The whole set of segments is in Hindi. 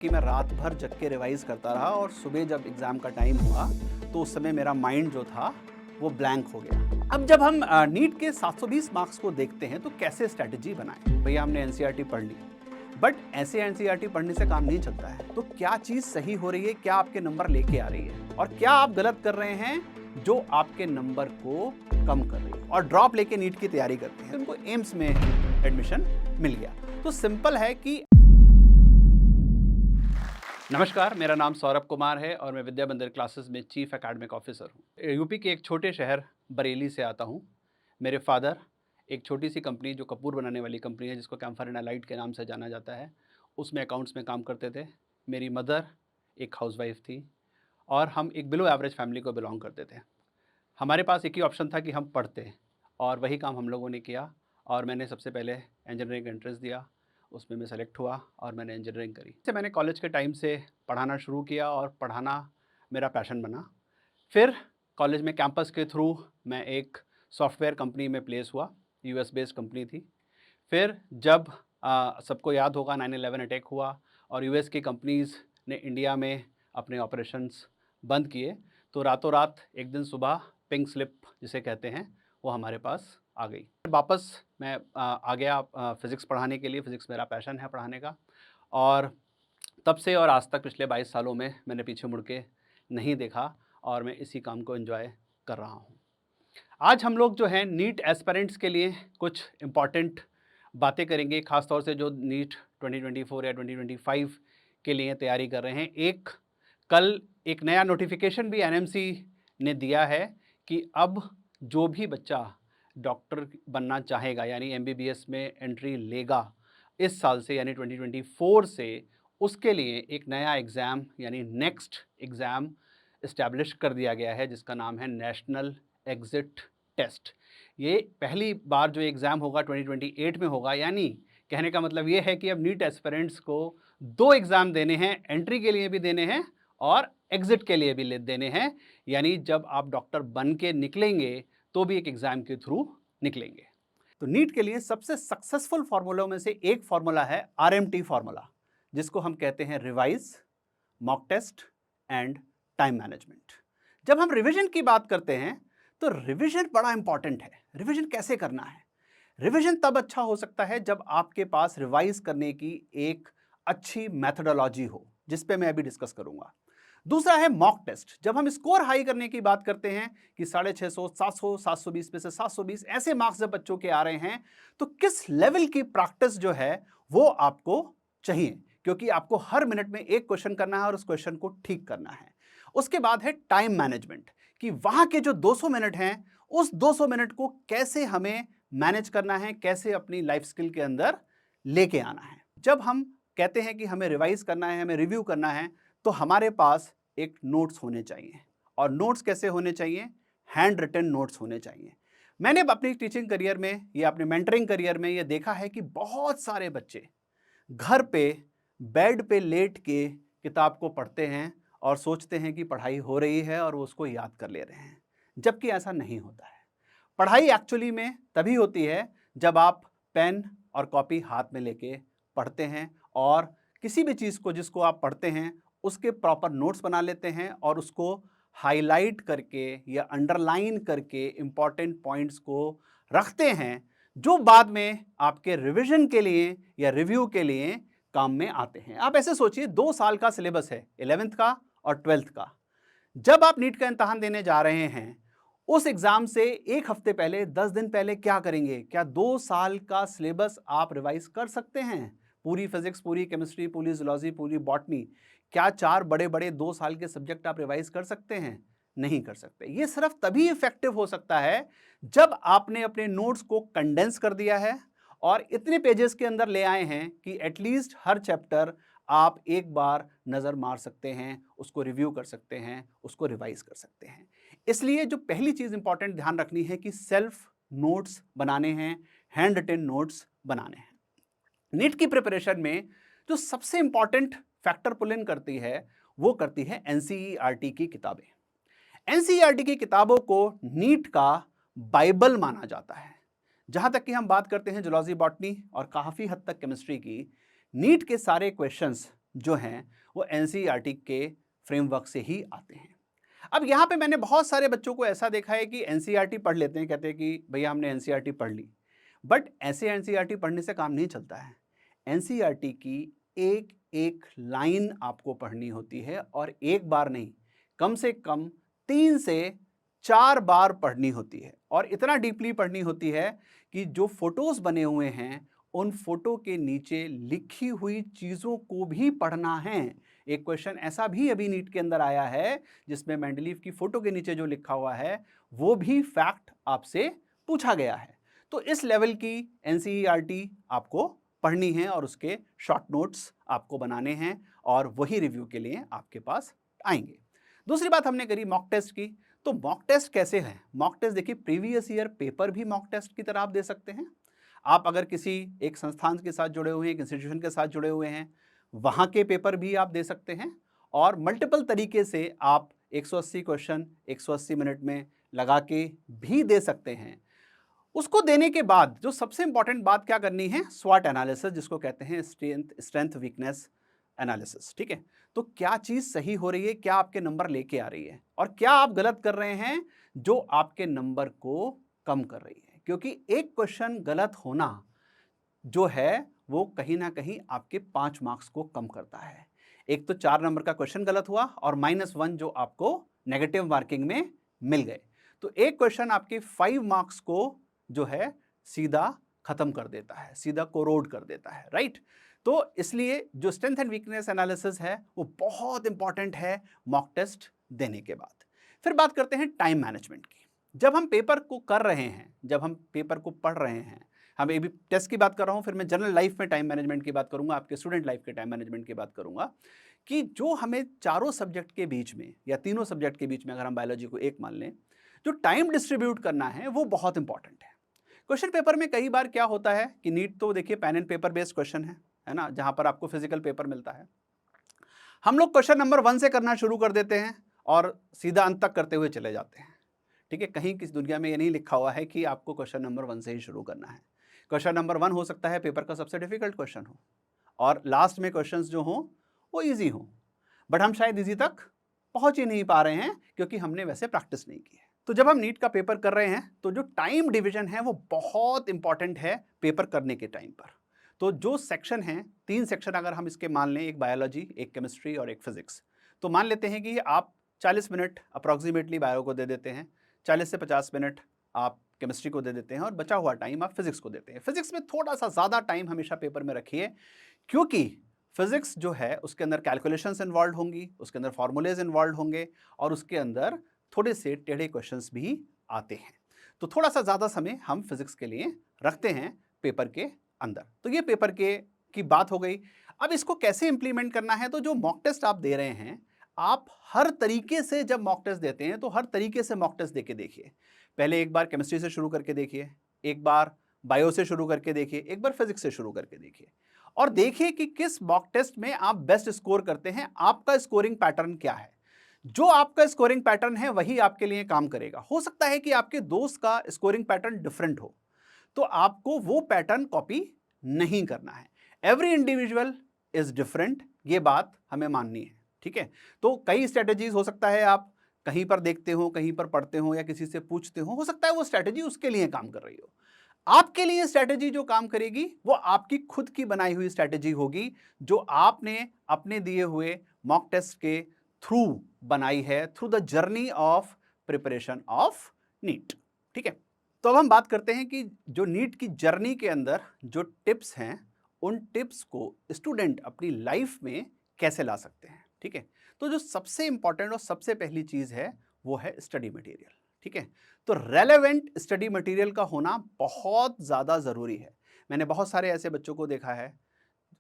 कि मैं रात भर जग के रिवाइज करता रहा और सुबह जब एग्ज़ाम का टाइम हुआ तो उस समय मेरा माइंड जो था वो ब्लैंक हो गया। अब जब हम नीट के 720 मार्क्स को देखते हैं तो कैसे स्ट्रैटेजी बनाएं? भैया हमने एनसीईआरटी पढ़ ली, बट ऐसे एनसीईआरटी पढ़ने से काम नहीं चलता है। तो क्या चीज़ सही हो रही है, क्या आपके नंबर लेके आ रही है, और क्या आप गलत कर रहे हैं जो आपके नंबर को कम कर रही है? और ड्रॉप लेके नीट की तैयारी करते हैं, उनको एम्स में एडमिशन मिल गया। तो सिंपल है कि नमस्कार, मेरा नाम सौरभ कुमार है और मैं विद्या मंदिर क्लासेस में चीफ एकेडमिक ऑफिसर हूँ। यूपी के एक छोटे शहर बरेली से आता हूँ। मेरे फादर एक छोटी सी कंपनी जो कपूर बनाने वाली कंपनी है जिसको कैम्फर एंड अलाइड के नाम से जाना जाता है, उसमें अकाउंट्स में काम करते थे। मेरी मदर एक हाउसवाइफ थी और हम एक बिलो एवरेज फैमिली को बिलोंग करते थे। हमारे पास एक ही ऑप्शन था कि हम पढ़ते, और वही काम हम लोगों ने किया। और मैंने सबसे पहले इंजीनियरिंग एंट्रेंस दिया, उसमें मैं सेलेक्ट हुआ और मैंने इंजीनियरिंग करी। से मैंने कॉलेज के टाइम से पढ़ाना शुरू किया और पढ़ाना मेरा पैशन बना। फिर कॉलेज में कैंपस के थ्रू मैं एक सॉफ्टवेयर कंपनी में प्लेस हुआ, यूएस बेस्ड कंपनी थी। फिर जब सबको याद होगा 9/11 अटैक हुआ और यूएस की कंपनीज़ ने इंडिया में अपने ऑपरेशंस बंद किए, तो रातों रात एक दिन सुबह पिंक स्लिप जिसे कहते हैं वो हमारे पास आ गई। वापस मैं आ गया फ़िज़िक्स पढ़ाने के लिए। फ़िज़िक्स मेरा पैशन है पढ़ाने का, और तब से और आज तक पिछले 22 सालों में मैंने पीछे मुड़ के नहीं देखा और मैं इसी काम को एंजॉय कर रहा हूँ। आज हम लोग जो हैं नीट एस्पिरेंट्स के लिए कुछ इम्पॉर्टेंट बातें करेंगे, ख़ास तौर से जो नीट 2024 या 2025 के लिए तैयारी कर रहे हैं। कल एक नया नोटिफिकेशन भी एनएमसी ने दिया है कि अब जो भी बच्चा डॉक्टर बनना चाहेगा यानी एमबीबीएस में एंट्री लेगा इस साल से यानी 2024 से, उसके लिए एक नया एग्ज़ाम यानी नेक्स्ट एग्ज़ाम इस्टेब्लिश कर दिया गया है जिसका नाम है नेशनल एग्ज़िट टेस्ट। ये पहली बार जो एग्ज़ाम होगा 2028 में होगा। यानी कहने का मतलब ये है कि अब नीट एस्पिरेंट्स को 2 एग्ज़ाम देने हैं, एंट्री के लिए भी देने हैं और एग्ज़िट के लिए भी देने हैं। यानी जब आप डॉक्टर बन के निकलेंगे तो भी एक एग्ज़ाम के थ्रू निकलेंगे। तो नीट के लिए सबसे सक्सेसफुल फार्मूलों में से एक फार्मूला है आरएमटी फार्मूला, जिसको हम कहते हैं revise, mock test and time management. जब हम रिवीजन की बात करते हैं तो रिवीजन बड़ा इंपॉर्टेंट है। रिवीजन कैसे करना है? रिवीजन तब अच्छा हो सकता है जब आपके पास रिवाइज करने की एक अच्छी मेथोडोलॉजी हो, जिस पे मैं अभी डिस्कस करूंगा। दूसरा है मॉक टेस्ट। जब हम स्कोर हाई करने की बात करते हैं कि 650, 700, 720 में से 720 ऐसे मार्क्स जब बच्चों के आ रहे हैं, तो किस लेवल की प्रैक्टिस जो है वो आपको चाहिए, क्योंकि आपको हर मिनट में एक क्वेश्चन करना है और उस क्वेश्चन को ठीक करना है। उसके बाद है टाइम मैनेजमेंट, कि वहां के जो 200 मिनट हैं उस 200 मिनट को कैसे हमें मैनेज करना है, कैसे अपनी लाइफ स्किल के अंदर लेके आना है। जब हम कहते हैं कि हमें रिवाइज करना है, हमें रिव्यू करना है, तो हमारे पास एक नोट्स होने चाहिए। और नोट्स कैसे होने चाहिए? हैंड रिटन नोट्स होने चाहिए। मैंने अपनी टीचिंग करियर में या अपने मेंटरिंग करियर में ये देखा है कि बहुत सारे बच्चे घर पे बेड पे लेट के किताब को पढ़ते हैं और सोचते हैं कि पढ़ाई हो रही है और वो उसको याद कर ले रहे हैं, जबकि ऐसा नहीं होता है। पढ़ाई एक्चुअली में तभी होती है जब आप पेन और कॉपी हाथ में लेके पढ़ते हैं और किसी भी चीज़ को जिसको आप पढ़ते हैं उसके प्रॉपर नोट्स बना लेते हैं और उसको हाईलाइट करके या अंडरलाइन करके इंपॉर्टेंट पॉइंट्स को रखते हैं, जो बाद में आपके रिवीजन के लिए या रिव्यू के लिए काम में आते हैं। आप ऐसे सोचिए, 2 साल का सिलेबस है 11th का और 12th का। जब आप नीट का इम्तहान देने जा रहे हैं, उस एग्जाम से 1 हफ्ते पहले, 10 दिन पहले क्या करेंगे? क्या 2 साल का सिलेबस आप रिवाइज कर सकते हैं? पूरी फिजिक्स, पूरी केमिस्ट्री, पूरी जूलॉजी, पूरी बॉटनी, क्या 4 बड़े बड़े 2 साल के सब्जेक्ट आप रिवाइज कर सकते हैं? नहीं कर सकते। ये सिर्फ तभी इफेक्टिव हो सकता है जब आपने अपने नोट्स को कंडेंस कर दिया है और इतने पेजेस के अंदर ले आए हैं कि एटलीस्ट हर चैप्टर आप एक बार नज़र मार सकते हैं, उसको रिव्यू कर सकते हैं, उसको रिवाइज कर सकते हैं। इसलिए जो पहली चीज़ इंपॉर्टेंट ध्यान रखनी है कि सेल्फ नोट्स बनाने हैं, हैंड रिटन नोट्स बनाने हैं। नीट की प्रिपरेशन में जो सबसे इंपॉर्टेंट फैक्टर पुल इन करती है वो करती है एनसीईआरटी की किताबें। एनसीईआरटी की किताबों को नीट का बाइबल माना जाता है। जहां तक कि हम बात करते हैं जूलॉजी, बॉटनी और काफ़ी हद तक केमिस्ट्री की, नीट के सारे क्वेश्चंस जो हैं वो एनसीईआरटी के फ्रेमवर्क से ही आते हैं। अब यहाँ पे मैंने बहुत सारे बच्चों को ऐसा देखा है कि एनसीईआरटी पढ़ लेते हैं, कहते हैं कि भैया हमने एनसीईआरटी पढ़ ली, बट ऐसे एनसीईआरटी पढ़ने से काम नहीं चलता है। एनसीईआरटी की एक एक लाइन आपको पढ़नी होती है और एक बार नहीं, कम से कम 3 से 4 बार पढ़नी होती है और इतना डीपली पढ़नी होती है कि जो फोटोज बने हुए हैं उन फोटो के नीचे लिखी हुई चीज़ों को भी पढ़ना है। एक क्वेश्चन ऐसा भी अभी नीट के अंदर आया है जिसमें मेंडलीव की फोटो के नीचे जो लिखा हुआ है वो भी फैक्ट आपसे पूछा गया है। तो इस लेवल की एनसीईआरटी आपको पढ़नी है और उसके शॉर्ट नोट्स आपको बनाने हैं और वही रिव्यू के लिए आपके पास आएंगे। दूसरी बात हमने करी मॉक टेस्ट की। तो मॉक टेस्ट कैसे है? मॉक टेस्ट देखिए, प्रीवियस ईयर पेपर भी मॉक टेस्ट की तरह आप दे सकते हैं। आप अगर किसी एक संस्थान के साथ जुड़े हुए हैं, एक इंस्टीट्यूशन के साथ जुड़े हुए हैं, वहाँ के पेपर भी आप दे सकते हैं और मल्टीपल तरीके से आप 180 क्वेश्चन 180 मिनट में लगा के भी दे सकते हैं। उसको देने के बाद जो सबसे इंपॉर्टेंट बात क्या करनी है? स्वॉट एनालिसिस, जिसको कहते हैं स्ट्रेंथ वीकनेस एनालिसिस। ठीक है, तो क्या चीज़ सही हो रही है, क्या आपके नंबर लेके आ रही है और क्या आप गलत कर रहे हैं जो आपके नंबर को कम कर रही है। क्योंकि एक क्वेश्चन गलत होना जो है वो कहीं ना कहीं आपके 5 मार्क्स को कम करता है। एक तो 4 नंबर का क्वेश्चन गलत हुआ और -1 जो आपको नेगेटिव मार्किंग में मिल गए। तो एक क्वेश्चन आपके 5 मार्क्स को जो है सीधा खत्म कर देता है, सीधा कोरोड कर देता है, राइट। तो इसलिए जो स्ट्रेंथ एंड वीकनेस एनालिसिस है वो बहुत इंपॉर्टेंट है मॉक टेस्ट देने के बाद। फिर बात करते हैं टाइम मैनेजमेंट की। जब हम पेपर को कर रहे हैं, जब हम पेपर को पढ़ रहे हैं, हम अभी टेस्ट की बात कर रहा हूं, फिर मैं जनरल लाइफ में टाइम मैनेजमेंट की बात करूंगा, आपके स्टूडेंट लाइफ के टाइम मैनेजमेंट की बात करूंगा कि जो हमें चारों सब्जेक्ट के बीच में या तीनों सब्जेक्ट के बीच में, अगर हम बायोलॉजी को एक मान लें, जो टाइम डिस्ट्रीब्यूट करना है वो बहुत इंपॉर्टेंट है। क्वेश्चन पेपर में कई बार क्या होता है कि नीट तो देखिए pen and paper based question है ना, जहां पर आपको फिजिकल पेपर मिलता है। हम लोग क्वेश्चन नंबर 1 से करना शुरू कर देते हैं और सीधा अंत तक करते हुए चले जाते हैं। ठीक है, कहीं किस दुनिया में ये नहीं लिखा हुआ है कि आपको क्वेश्चन नंबर 1 से ही शुरू करना है। क्वेश्चन नंबर 1 हो सकता है पेपर का सबसे डिफिकल्ट क्वेश्चन हो और लास्ट में क्वेश्चंस जो हो वो इजी हो, बट हम शायद इजी तक पहुंच ही नहीं पा रहे हैं क्योंकि हमने वैसे प्रैक्टिस नहीं की है। तो जब हम नीट का पेपर कर रहे हैं तो जो टाइम डिवीजन है वो बहुत इंपॉर्टेंट है पेपर करने के टाइम पर। तो जो सेक्शन है, 3 सेक्शन अगर हम इसके मान लें, एक बायोलॉजी, एक केमिस्ट्री और एक फिजिक्स, तो मान लेते हैं कि आप 40 मिनट अप्रॉक्सीमेटली बायो को दे देते हैं, 40 से 50 मिनट आप केमिस्ट्री को दे देते हैं और बचा हुआ टाइम आप फिजिक्स को देते हैं। फिजिक्स में थोड़ा सा ज़्यादा टाइम हमेशा पेपर में रखिए क्योंकि फिजिक्स जो है उसके अंदर कैलकुलेशंस इन्वॉल्व होंगी, उसके अंदर फॉर्मूलेज इन्वॉल्व होंगे और उसके अंदर थोड़े से टेढ़े क्वेश्चंस भी आते हैं। तो थोड़ा सा ज़्यादा समय हम फिजिक्स के लिए रखते हैं पेपर के अंदर। तो ये पेपर के की बात हो गई। अब इसको कैसे इंप्लीमेंट करना है? तो जो मॉक टेस्ट आप दे रहे हैं, आप हर तरीके से जब मॉक टेस्ट देते हैं तो हर तरीके से मॉक टेस्ट देके देखिए। पहले एक बार केमिस्ट्री से शुरू करके देखिए, एक बार बायो से शुरू करके देखिए, एक बार फिजिक्स से शुरू करके देखिए और देखिए कि किस मॉक टेस्ट में आप बेस्ट स्कोर करते हैं, आपका स्कोरिंग पैटर्न क्या है। जो आपका स्कोरिंग पैटर्न है वही आपके लिए काम करेगा। हो सकता है कि आपके दोस्त का स्कोरिंग पैटर्न डिफरेंट हो, तो आपको वो पैटर्न कॉपी नहीं करना है। एवरी इंडिविजुअल इज डिफरेंट, ये बात हमें माननी है। ठीक है, तो कई स्ट्रेटेजीज हो सकता है आप कहीं पर देखते हो, कहीं पर पढ़ते हो या किसी से पूछते हो सकता है वो स्ट्रेटेजी उसके लिए काम कर रही हो। आपके लिए स्ट्रेटेजी जो काम करेगी वो आपकी खुद की बनाई हुई स्ट्रेटेजी होगी, जो आपने अपने दिए हुए मॉक टेस्ट के थ्रू बनाई है, through the journey of preparation of NEET. ठीक है, तो अब हम बात करते हैं कि जो नीट की जर्नी के अंदर जो टिप्स हैं, उन टिप्स को स्टूडेंट अपनी लाइफ में कैसे ला सकते हैं। ठीक है, तो जो सबसे इंपॉर्टेंट और सबसे पहली चीज है वो है स्टडी मटेरियल। ठीक है, तो रेलेवेंट स्टडी मटेरियल का होना बहुत ज़्यादा ज़रूरी है। मैंने बहुत सारे ऐसे बच्चों को देखा है,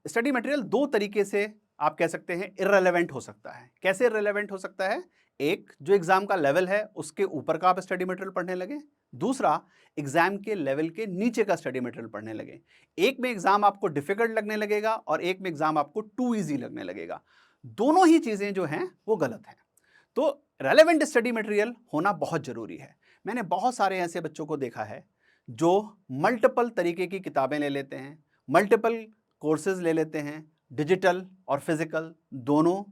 स्टडी मटेरियल 2 तरीके से आप कह सकते हैं इररेलेवेंट हो सकता है। कैसे इररेलेवेंट हो सकता है? एक, जो एग्जाम का लेवल है उसके ऊपर का आप स्टडी मटेरियल पढ़ने लगे। दूसरा, एग्जाम के लेवल के नीचे का स्टडी मटेरियल पढ़ने लगे। एक में एग्जाम आपको डिफिकल्ट लगने लगेगा और एक में एग्जाम आपको टू इजी लगने लगेगा। दोनों ही चीज़ें जो हैं वो गलत हैं। तो रेलेवेंट स्टडी मटेरियल होना बहुत ज़रूरी है। मैंने बहुत सारे ऐसे बच्चों को देखा है जो मल्टीपल तरीके की किताबें ले लेते हैं, मल्टीपल कोर्सेज ले लेते हैं, डिजिटल और फिजिकल दोनों,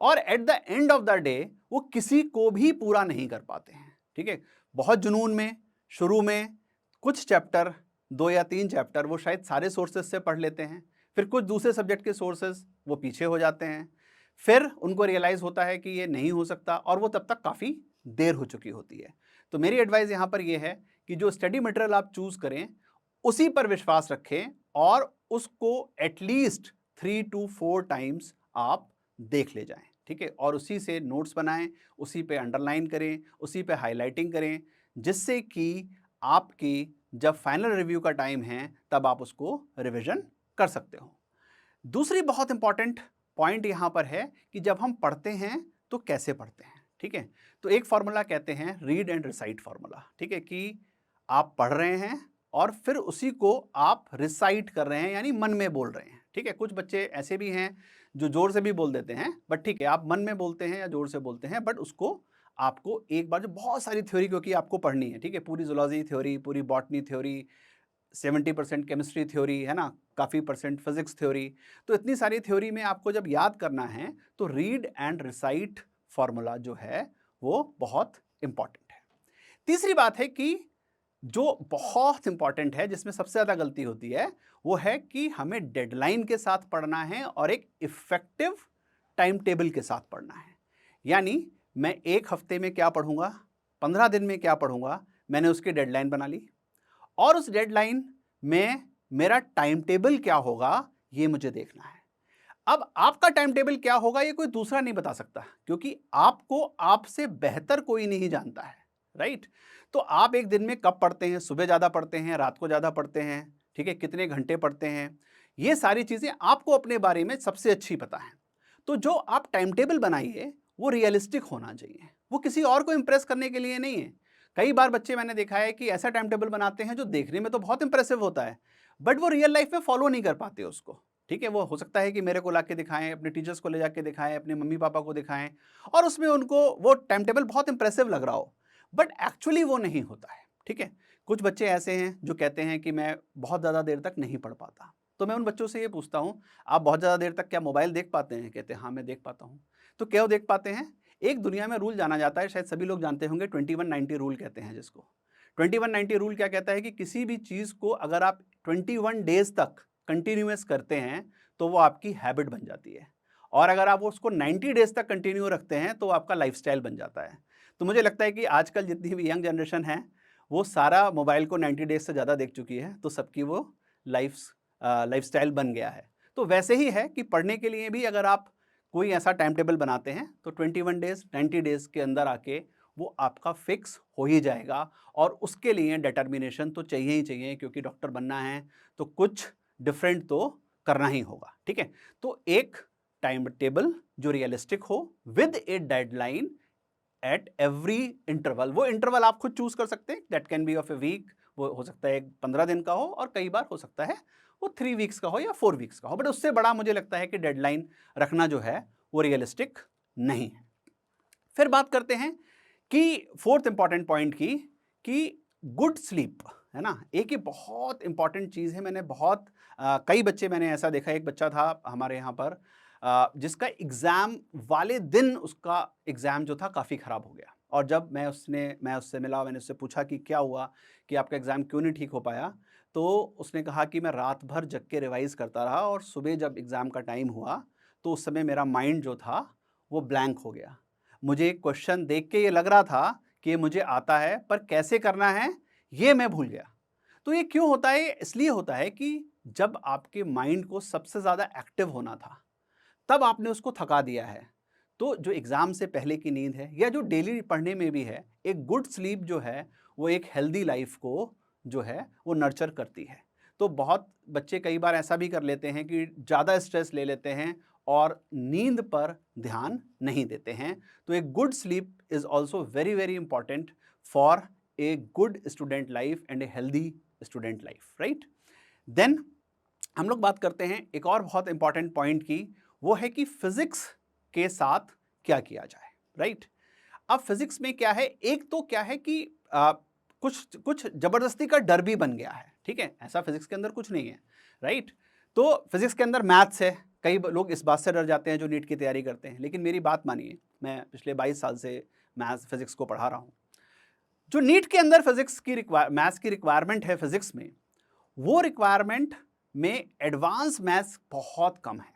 और at the end of the day वो किसी को भी पूरा नहीं कर पाते हैं। ठीक है, बहुत जुनून में शुरू में कुछ चैप्टर, 2 या 3 चैप्टर वो शायद सारे सोर्सेज से पढ़ लेते हैं, फिर कुछ दूसरे सब्जेक्ट के सोर्सेज वो पीछे हो जाते हैं, फिर उनको रियलाइज होता है कि ये नहीं हो सकता, और वो तब तक काफ़ी देर हो चुकी होती है। तो मेरी एडवाइस यहाँ पर ये है कि जो स्टडी मटेरियल आप चूज करें उसी पर विश्वास रखें और उसको एटलीस्ट 3 to 4 टाइम्स आप देख ले जाएं। ठीक है, और उसी से नोट्स बनाएं, उसी पे अंडरलाइन करें, उसी पे हाईलाइटिंग करें, जिससे कि आपकी जब फाइनल रिव्यू का टाइम है तब आप उसको रिवीजन कर सकते हो। दूसरी बहुत इंपॉर्टेंट पॉइंट यहां पर है कि जब हम पढ़ते हैं तो कैसे पढ़ते हैं। ठीक है, तो एक फॉर्मूला कहते हैं रीड एंड रिसाइट फॉर्मूला। ठीक है, कि आप पढ़ रहे हैं और फिर उसी को आप रिसाइट कर रहे हैं, यानी मन में बोल रहे हैं। ठीक है, कुछ बच्चे ऐसे भी हैं जो जोर से भी बोल देते हैं, बट ठीक है, आप मन में बोलते हैं या जोर से बोलते हैं, बट उसको आपको एक बार, जो बहुत सारी थ्योरी क्योंकि आपको पढ़नी है। ठीक है, पूरी जूलॉजी थ्योरी, पूरी बॉटनी थ्योरी, 70% केमिस्ट्री थ्योरी है ना, काफ़ी परसेंट फिजिक्स थ्योरी, तो इतनी सारी थ्योरी में आपको जब याद करना है तो रीड एंड रिसाइट फॉर्मूला जो है वो बहुत इंपॉर्टेंट है। तीसरी बात है कि जो बहुत इंपॉर्टेंट है, जिसमें सबसे ज़्यादा गलती होती है, वो है कि हमें डेडलाइन के साथ पढ़ना है और एक इफेक्टिव टाइम टेबल के साथ पढ़ना है। यानी मैं 1 हफ्ते में क्या पढ़ूंगा, 15 दिन में क्या पढ़ूंगा, मैंने उसकी डेडलाइन बना ली, और उस डेडलाइन में मेरा टाइम टेबल क्या होगा ये मुझे देखना है। अब आपका टाइम टेबल क्या होगा ये कोई दूसरा नहीं बता सकता, क्योंकि आपको आपसे बेहतर कोई नहीं जानता है, राइट। तो आप एक दिन में कब पढ़ते हैं, सुबह ज़्यादा पढ़ते हैं, रात को ज़्यादा पढ़ते हैं, ठीक है, कितने घंटे पढ़ते हैं, ये सारी चीज़ें आपको अपने बारे में सबसे अच्छी पता है। तो जो आप टाइम टेबल बनाइए वो रियलिस्टिक होना चाहिए, वो किसी और को इंप्रेस करने के लिए नहीं है। कई बार बच्चे मैंने देखा है कि ऐसा टाइम टेबल बनाते हैं जो देखने में तो बहुत इंप्रेसिव होता है, बट वो रियल लाइफ में फॉलो नहीं कर पाते उसको। ठीक है, वो हो सकता है कि मेरे को ला के दिखाएं, अपने टीचर्स को ले जाके दिखाएं, अपने मम्मी पापा को दिखाएं, और उसमें उनको वो टाइम टेबल बहुत इंप्रेसिव लग रहा हो, बट एक्चुअली वो नहीं होता है। ठीक है, कुछ बच्चे ऐसे हैं जो कहते हैं कि मैं बहुत ज़्यादा देर तक नहीं पढ़ पाता, तो मैं उन बच्चों से ये पूछता हूँ, आप बहुत ज़्यादा देर तक क्या मोबाइल देख पाते हैं? कहते हैं हाँ मैं देख पाता हूँ। तो क्यों देख पाते हैं? एक दुनिया में रूल जाना जाता है, शायद सभी लोग जानते होंगे, 2190 रूल कहते हैं जिसको। 2190 रूल क्या कहता है कि किसी भी चीज़ को अगर आप 21 डेज तक कंटिन्यूअस करते हैं तो वो आपकी हैबिट बन जाती है, और अगर आप उसको 90 डेज तक कंटिन्यू रखते हैं तो आपका लाइफस्टाइल बन जाता है। तो मुझे लगता है कि आजकल जितनी भी यंग जनरेशन है वो सारा मोबाइल को 90 डेज से ज़्यादा देख चुकी है, तो सबकी वो लाइफस्टाइल बन गया है। तो वैसे ही है कि पढ़ने के लिए भी अगर आप कोई ऐसा टाइम टेबल बनाते हैं तो 21 डेज 90 डेज के अंदर आके वो आपका फिक्स हो ही जाएगा, और उसके लिए डिटर्मिनेशन तो चाहिए ही चाहिए, क्योंकि डॉक्टर बनना है तो कुछ डिफरेंट तो करना ही होगा। ठीक है, तो एक टाइम टेबल जो रियलिस्टिक हो with a deadline at every interval, वो इंटरवल आप खुद चूज कर सकते हैं, that can be of a week, वो हो सकता है 15 दिन का हो, और कई बार हो सकता है वो 3 वीक्स का हो या 4 वीक्स का हो, बट उससे बड़ा मुझे लगता है कि डेडलाइन रखना जो है वो रियलिस्टिक नहीं है। फिर बात करते हैं कि फोर्थ इंपॉर्टेंट पॉइंट की, कि गुड स्लीप है ना, एक ही बहुत इंपॉर्टेंट चीज़ है। मैंने बहुत कई बच्चे मैंने ऐसा देखा, एक बच्चा था हमारे यहाँ पर जिसका एग्ज़ाम वाले दिन उसका एग्ज़ाम जो था काफ़ी ख़राब हो गया, और जब मैं उससे मिला, मैंने उससे पूछा कि क्या हुआ, कि आपका एग्ज़ाम क्यों नहीं ठीक हो पाया, तो उसने कहा कि मैं रात भर जग के रिवाइज़ करता रहा, और सुबह जब एग्ज़ाम का टाइम हुआ तो उस समय मेरा माइंड जो था वो ब्लैंक हो गया। मुझे क्वेश्चन देख के ये लग रहा था कि ये मुझे आता है, पर कैसे करना है ये मैं भूल गया। तो ये क्यों होता है? इसलिए होता है कि जब आपके माइंड को सबसे ज़्यादा एक्टिव होना था तब आपने उसको थका दिया है। तो जो एग्ज़ाम से पहले की नींद है, या जो डेली पढ़ने में भी है, एक गुड स्लीप जो है वो एक हेल्दी लाइफ को जो है वो नर्चर करती है। तो बहुत बच्चे कई बार ऐसा भी कर लेते हैं कि ज़्यादा स्ट्रेस ले लेते हैं और नींद पर ध्यान नहीं देते हैं। तो एक good sleep is also very very important for a good student life and a healthy student life, right. Then हम लोग बात करते हैं एक और बहुत इंपॉर्टेंट पॉइंट की, वो है कि फिजिक्स के साथ क्या किया जाए, राइट। अब फिजिक्स में क्या है, एक तो क्या है कि कुछ कुछ जबरदस्ती का डर भी बन गया है। ठीक है, ऐसा फिजिक्स के अंदर कुछ नहीं है, राइट। तो फिजिक्स के अंदर मैथ्स है, कई लोग इस बात से डर जाते हैं जो नीट की तैयारी करते हैं, लेकिन मेरी बात मानिए, मैं पिछले 22 साल से मैथ्स फिजिक्स को पढ़ा रहा हूँ। जो नीट के अंदर फिजिक्स की मैथ्स की रिक्वायरमेंट है फिजिक्स में, वो रिक्वायरमेंट में एडवांस मैथ्स बहुत कम है,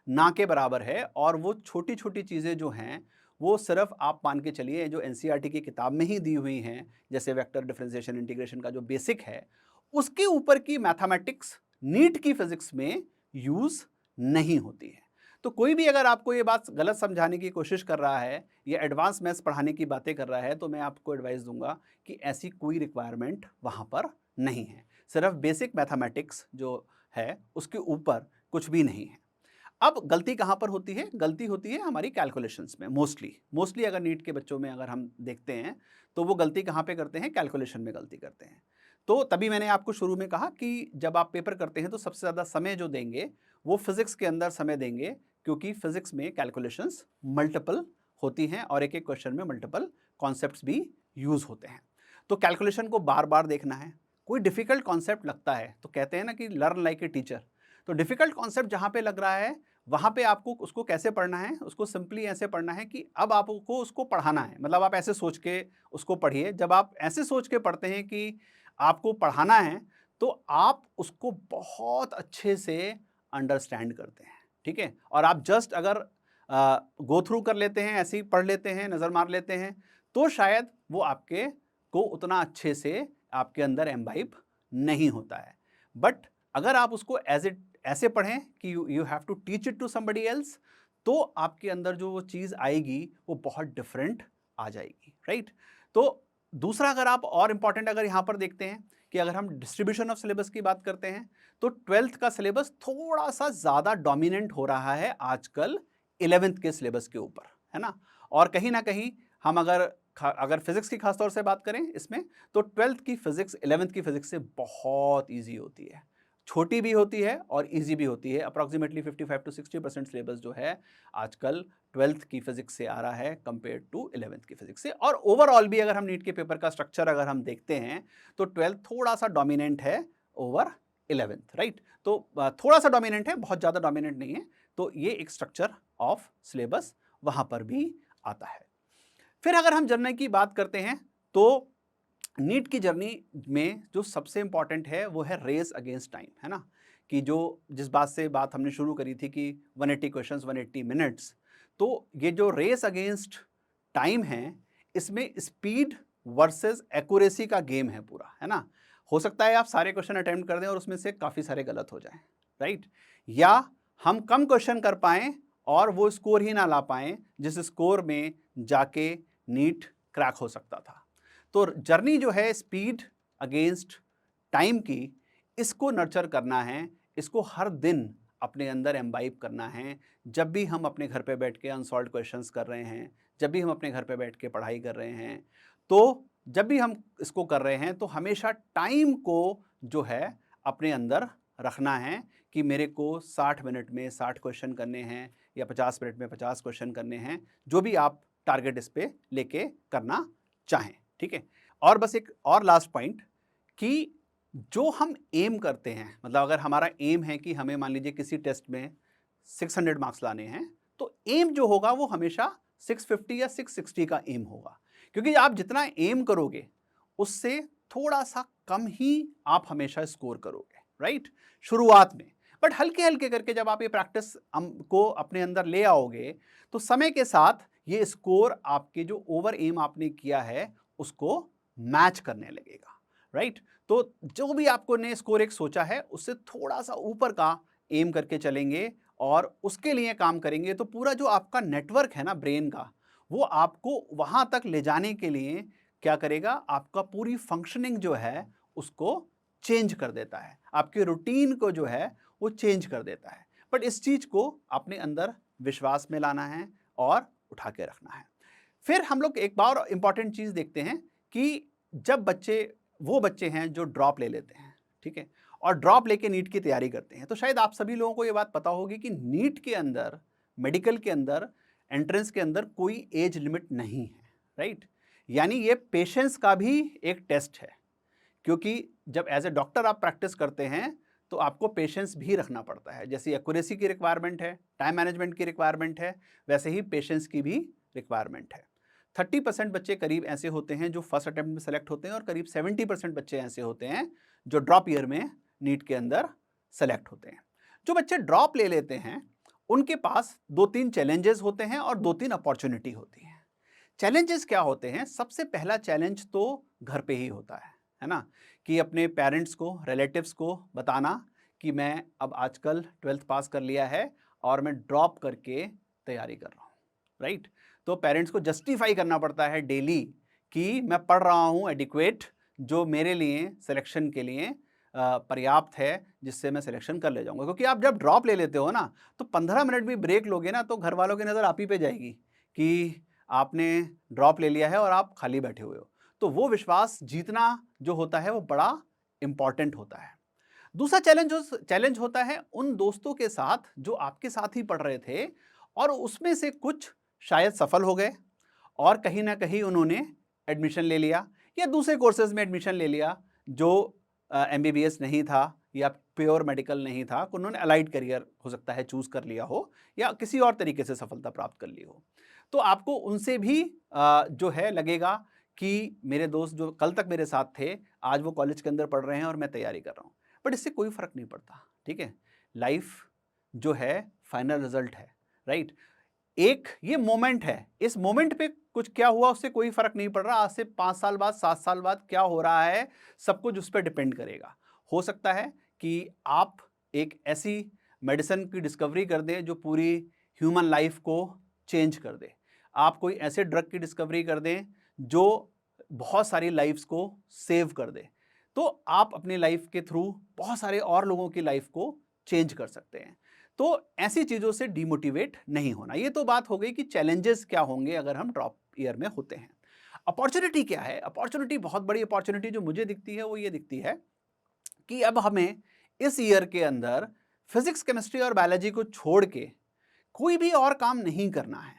ना के बराबर है। और वो छोटी छोटी चीज़ें जो हैं वो सिर्फ आप मान के चलिए जो एनसीईआरटी की किताब में ही दी हुई हैं, जैसे वेक्टर डिफरेंशिएशन इंटीग्रेशन का जो बेसिक है, उसके ऊपर की मैथमेटिक्स नीट की फिजिक्स में यूज़ नहीं होती है। तो कोई भी अगर आपको ये बात गलत समझाने की कोशिश कर रहा है या एडवांस मैथ्स पढ़ाने की बातें कर रहा है, तो मैं आपको एडवाइस दूंगा कि ऐसी कोई रिक्वायरमेंट वहाँ पर नहीं है। सिर्फ बेसिक मैथमेटिक्स जो है उसके ऊपर कुछ भी नहीं है। अब गलती कहाँ पर होती है? गलती होती है हमारी कैलकुलेशंस में। मोस्टली अगर नीट के बच्चों में अगर हम देखते हैं तो वो गलती कहाँ पे करते हैं? कैलकुलेशन में गलती करते हैं। तो तभी मैंने आपको शुरू में कहा कि जब आप पेपर करते हैं तो सबसे ज़्यादा समय जो देंगे वो फिजिक्स के अंदर समय देंगे, क्योंकि फिजिक्स में कैलकुलेशंस मल्टीपल होती हैं और एक-एक क्वेश्चन में मल्टीपल कॉन्सेप्ट्स भी यूज़ होते हैं। तो कैलकुलेशन को बार-बार देखना है। कोई डिफ़िकल्ट कॉन्सेप्ट लगता है तो कहते हैं ना कि लर्न लाइक ए टीचर। तो डिफ़िकल्ट कॉन्सेप्ट जहाँ पे लग रहा है वहाँ पे आपको उसको कैसे पढ़ना है? उसको सिंपली ऐसे पढ़ना है कि अब आपको उसको पढ़ाना है। मतलब आप ऐसे सोच के उसको पढ़िए। जब आप ऐसे सोच के पढ़ते हैं कि आपको पढ़ाना है, तो आप उसको बहुत अच्छे से अंडरस्टैंड करते हैं, ठीक है? और आप जस्ट अगर गो थ्रू कर लेते हैं, ऐसे ही पढ़ लेते हैं, नज़र मार लेते हैं, तो शायद वो आपके को उतना अच्छे से आपके अंदर एम्बाइब नहीं होता है। बट अगर आप उसको एज़ इट ऐसे पढ़ें कि you have to teach it to somebody else, तो आपके अंदर जो वो चीज़ आएगी वो बहुत डिफरेंट आ जाएगी, राइट? तो दूसरा अगर आप और इंपॉर्टेंट अगर यहाँ पर देखते हैं कि अगर हम डिस्ट्रीब्यूशन ऑफ सिलेबस की बात करते हैं, तो 12th का सिलेबस थोड़ा सा ज़्यादा डोमिनेंट हो रहा है आजकल 11th के सिलेबस के ऊपर, है ना? और कहीं ना कहीं हम अगर फिजिक्स की खासतौर से बात करें इसमें, तो 12th की फिजिक्स 11th की फिजिक्स से बहुत ईजी होती है। छोटी भी होती है और इजी भी होती है। अप्रॉक्सीमेटली 55 to 60% सिलेबस जो है आजकल 12th की फिजिक्स से आ रहा है कंपेयर टू 11th की फिजिक्स से। और ओवरऑल भी अगर हम नीट के पेपर का स्ट्रक्चर अगर हम देखते हैं तो 12th थोड़ा सा डोमिनेंट है ओवर 11th, राइट? तो थोड़ा सा डोमिनेंट है, बहुत ज़्यादा डोमिनेंट नहीं है। तो ये एक स्ट्रक्चर ऑफ सिलेबस वहाँ पर भी आता है। फिर अगर हम जर्नी की बात करते हैं तो नीट की जर्नी में जो सबसे इंपॉर्टेंट है वो है रेस अगेंस्ट टाइम, है ना? कि जो जिस बात हमने शुरू करी थी कि 180 क्वेश्चंस 180 मिनट्स, तो ये जो रेस अगेंस्ट टाइम है, इसमें स्पीड वर्सेस एक्यूरेसी का गेम है पूरा, है ना? हो सकता है आप सारे क्वेश्चन अटेम्प्ट कर दें और उसमें से काफ़ी सारे गलत हो जाएं, राइट? या हम कम क्वेश्चन कर पाएं और वो स्कोर ही ना ला पाएं जिस स्कोर में जाके नीट क्रैक हो सकता था। तो जर्नी जो है स्पीड अगेंस्ट टाइम की, इसको नर्चर करना है, इसको हर दिन अपने अंदर एम्बाइब करना है। जब भी हम अपने घर पे बैठ के अनसॉल्व्ड क्वेश्चंस कर रहे हैं, जब भी हम अपने घर पे बैठ के पढ़ाई कर रहे हैं, तो जब भी हम इसको कर रहे हैं तो हमेशा टाइम को जो है अपने अंदर रखना है कि मेरे को 60 मिनट में 60 क्वेश्चन करने हैं या 50 मिनट में 50 क्वेश्चन करने हैं, जो भी आप टारगेट इस पे लेके करना चाहें, ठीक है? और बस एक और लास्ट पॉइंट कि जो हम एम करते हैं, मतलब अगर हमारा एम है कि हमें मान लीजिए किसी टेस्ट में 600 मार्क्स लाने हैं, तो एम जो होगा वो हमेशा 650 या 660 का एम होगा। क्योंकि आप जितना एम करोगे उससे थोड़ा सा कम ही आप हमेशा स्कोर करोगे, राइट? शुरुआत में। बट हल्के हल्के करके जब आप ये प्रैक्टिस को अपने अंदर ले आओगे तो समय के साथ ये स्कोर आपके जो ओवर एम आपने किया है उसको मैच करने लगेगा, राइट? तो जो भी आपको ने स्कोर एक सोचा है उससे थोड़ा सा ऊपर का एम करके चलेंगे और उसके लिए काम करेंगे, तो पूरा जो आपका नेटवर्क है ना ब्रेन का, वो आपको वहां तक ले जाने के लिए क्या करेगा, आपका पूरी फंक्शनिंग जो है उसको चेंज कर देता है, आपके रूटीन को जो है वो चेंज कर देता है। बट इस चीज को अपने अंदर विश्वास में लाना है और उठा के रखना है। फिर हम लोग एक बार इंपॉर्टेंट चीज देखते हैं कि जब वो बच्चे हैं जो ड्रॉप ले लेते हैं, ठीक है, और ड्रॉप लेके नीट की तैयारी करते हैं, तो शायद आप सभी लोगों को ये बात पता होगी कि नीट के अंदर, मेडिकल के अंदर, एंट्रेंस के अंदर कोई एज लिमिट नहीं है, राइट? यानी ये पेशेंस का भी एक टेस्ट है, क्योंकि जब एज ए डॉक्टर आप प्रैक्टिस करते हैं तो आपको पेशेंस भी रखना पड़ता है। जैसे एक्यूरेसी की रिक्वायरमेंट है, टाइम मैनेजमेंट की रिक्वायरमेंट है, वैसे ही पेशेंस की भी रिक्वायरमेंट है। 30% बच्चे करीब ऐसे होते हैं जो फर्स्ट अटेम्प्ट में सेलेक्ट होते हैं और करीब 70% बच्चे ऐसे होते हैं जो ड्रॉप ईयर में नीट के अंदर सेलेक्ट होते हैं। जो बच्चे ड्रॉप ले लेते हैं उनके पास 2-3 चैलेंजेस होते हैं और 2-3 अपॉर्चुनिटी होती है। चैलेंजेस क्या होते हैं? सबसे पहला चैलेंज तो घर पे ही होता है ना? कि अपने पेरेंट्स को, रिलेटिव्स को बताना कि मैं अब आजकल 12th पास कर लिया है और मैं ड्रॉप करके तैयारी कर रहा हूँ, राइट? तो पेरेंट्स को जस्टिफाई करना पड़ता है डेली कि मैं पढ़ रहा हूँ एडिक्वेट, जो मेरे लिए सिलेक्शन के लिए पर्याप्त है, जिससे मैं सिलेक्शन कर ले जाऊंगा। क्योंकि आप जब ड्रॉप ले लेते हो ना, तो 15 मिनट भी ब्रेक लोगे ना, तो घर वालों की नज़र आप ही पे जाएगी कि आपने ड्रॉप ले लिया है और आप खाली बैठे हुए हो। तो वो विश्वास जीतना जो होता है वो बड़ा इंपॉर्टेंट होता है। दूसरा चैलेंज होता है उन दोस्तों के साथ जो आपके साथ ही पढ़ रहे थे और उसमें से कुछ शायद सफल हो गए और कहीं ना कहीं उन्होंने एडमिशन ले लिया या दूसरे कोर्सेज में एडमिशन ले लिया जो एमबीबीएस नहीं था या प्योर मेडिकल नहीं था, उन्होंने अलाइड करियर हो सकता है चूज कर लिया हो या किसी और तरीके से सफलता प्राप्त कर ली हो। तो आपको उनसे भी जो है लगेगा कि मेरे दोस्त जो कल तक मेरे साथ थे आज वो कॉलेज के अंदर पढ़ रहे हैं और मैं तैयारी कर रहा हूँ। बट इससे कोई फर्क नहीं पड़ता, ठीक है? लाइफ जो है फाइनल रिजल्ट है, राइट? एक ये मोमेंट है, इस मोमेंट पे कुछ क्या हुआ उससे कोई फर्क नहीं पड़ रहा। आज से 5 साल बाद, 7 साल बाद क्या हो रहा है, सब कुछ उस पर डिपेंड करेगा। हो सकता है कि आप एक ऐसी मेडिसिन की डिस्कवरी कर दें जो पूरी ह्यूमन लाइफ को चेंज कर दे। आप कोई ऐसे ड्रग की डिस्कवरी कर दें जो बहुत सारी लाइफ्स को सेव कर दे। तो आप अपनी लाइफ के थ्रू बहुत सारे और लोगों की लाइफ को चेंज कर सकते हैं। तो ऐसी चीज़ों से डिमोटिवेट नहीं होना। ये तो बात हो गई कि चैलेंजेस क्या होंगे अगर हम ड्रॉप ईयर में होते हैं। अपॉर्चुनिटी क्या है? अपॉर्चुनिटी, बहुत बड़ी अपॉर्चुनिटी जो मुझे दिखती है वो ये दिखती है कि अब हमें इस ईयर के अंदर फिजिक्स, केमिस्ट्री और बायोलॉजी को छोड़ के कोई भी और काम नहीं करना है।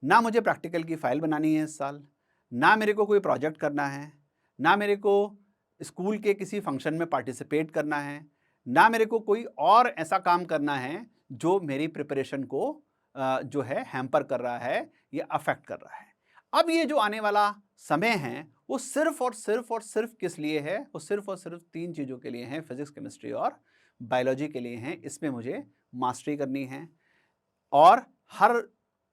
ना मुझे प्रैक्टिकल की फाइल बनानी है इस साल, ना मेरे को कोई प्रोजेक्ट करना है, ना मेरे को स्कूल के किसी फंक्शन में पार्टिसिपेट करना है, ना मेरे को कोई और ऐसा काम करना है जो मेरी प्रिपरेशन को जो है हैम्पर कर रहा है या अफेक्ट कर रहा है। अब ये जो आने वाला समय है वो सिर्फ और सिर्फ और सिर्फ किस लिए है? वो सिर्फ और सिर्फ 3 चीज़ों के लिए है, फिजिक्स, केमिस्ट्री और बायोलॉजी के लिए हैं। इसमें मुझे मास्टरी करनी है और हर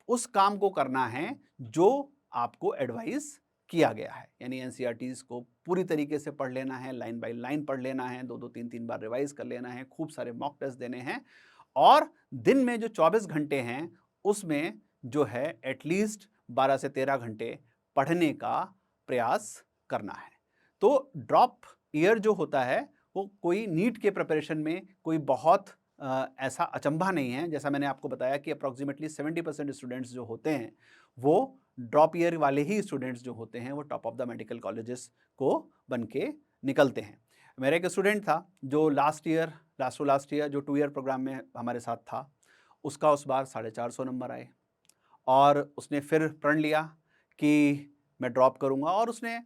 उस काम को करना है जो आपको एडवाइस किया गया है। यानी एनसीईआरटीज़ को पूरी तरीके से पढ़ लेना है, लाइन बाय लाइन पढ़ लेना है, 2-2 3-3 बार रिवाइज कर लेना है, खूब सारे मॉक टेस्ट देने हैं और दिन में जो 24 घंटे हैं उसमें जो है एटलीस्ट 12 से 13 घंटे पढ़ने का प्रयास करना है। तो ड्रॉप ईयर जो होता है वो कोई नीट के प्रिपरेशन में कोई बहुत ऐसा अचंभा नहीं है। जैसा मैंने आपको बताया कि अप्रॉक्सीमेटली 70% स्टूडेंट्स जो होते हैं वो ड्रॉप ईयर वाले ही स्टूडेंट्स जो होते हैं वो top of the medical colleges को बन के निकलते हैं। मेरा एक स्टूडेंट था जो लास्ट ईयर जो 2 ईयर प्रोग्राम में हमारे साथ था, उसका उस बार 450 नंबर आए और उसने फिर प्रण लिया कि मैं ड्रॉप करूँगा और उसने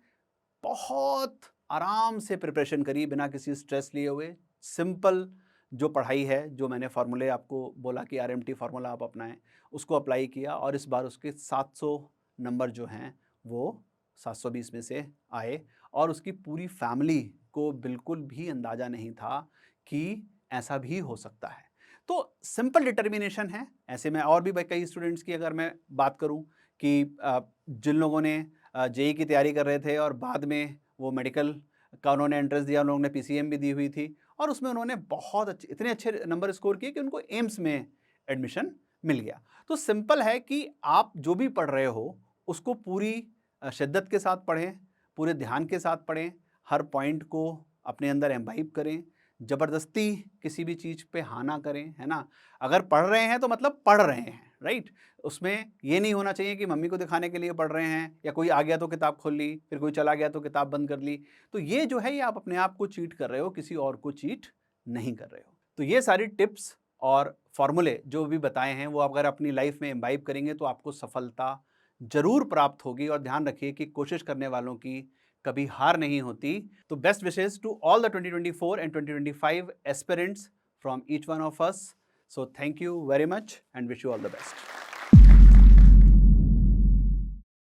बहुत आराम से प्रिपरेशन करी बिना किसी स्ट्रेस लिए हुए। सिंपल जो पढ़ाई है, जो मैंने फार्मूले आपको बोला कि आरएमटी फार्मूला आप अपनाएं, उसको अप्लाई किया और इस बार उसके 700 नंबर जो हैं वो 720 में से आए और उसकी पूरी फैमिली को बिल्कुल भी अंदाज़ा नहीं था कि ऐसा भी हो सकता है। तो सिंपल डिटर्मिनेशन है। ऐसे में और भी कई स्टूडेंट्स की अगर मैं बात करूं कि जिन लोगों ने जेई की तैयारी कर रहे थे और बाद में वो मेडिकल का उन्होंने एंट्रेंस दिया, उन लोगों ने पीसीएम भी दी हुई थी और उसमें उन्होंने बहुत अच्छे, इतने अच्छे नंबर स्कोर किए कि उनको एम्स में एडमिशन मिल गया। तो सिंपल है कि आप जो भी पढ़ रहे हो उसको पूरी शिद्दत के साथ पढ़ें, पूरे ध्यान के साथ पढ़ें, हर पॉइंट को अपने अंदर एम्बाइब करें, ज़बरदस्ती किसी भी चीज़ पे हाँ ना करें, है ना? अगर पढ़ रहे हैं तो मतलब पढ़ रहे हैं, राइट? उसमें ये नहीं होना चाहिए कि मम्मी को दिखाने के लिए पढ़ रहे हैं या कोई आ गया तो किताब खोल ली, फिर कोई चला गया तो किताब बंद कर ली। तो ये जो है ये आप अपने आप को चीट कर रहे हो, किसी और को चीट नहीं कर रहे हो। तो ये सारी टिप्स और फॉर्मूले जो भी बताए हैं वो अगर अपनी लाइफ में इम्बाइब करेंगे तो आपको सफलता ज़रूर प्राप्त होगी। और ध्यान रखिए कि कोशिश करने वालों की कभी हार नहीं होती। तो best wishes to all the 2024 and 2025 aspirants from each one of us. So thank you very much and wish you all the best.